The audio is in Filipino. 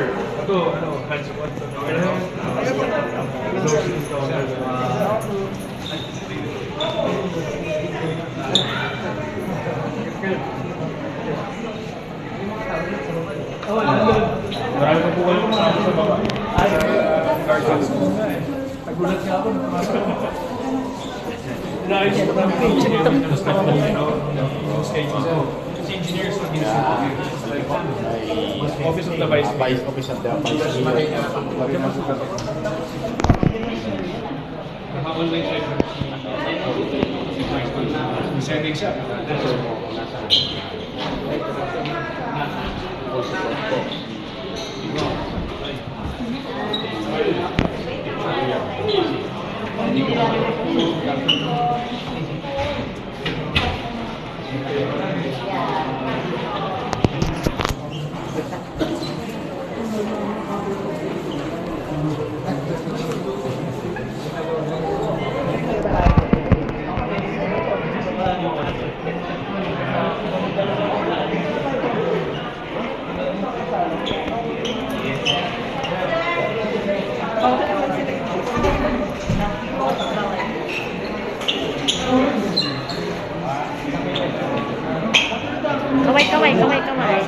Ito, ano, hands on. Marami pa po kayo kasama sa baba. Nagulat nga ako. Naayos ko namin yung engineer ng staff ng schedule. Kasi engineers will be Office of the Vice Mayor. Office of the Vice Mayor. Naka-online siya. Sending siya. Kamay.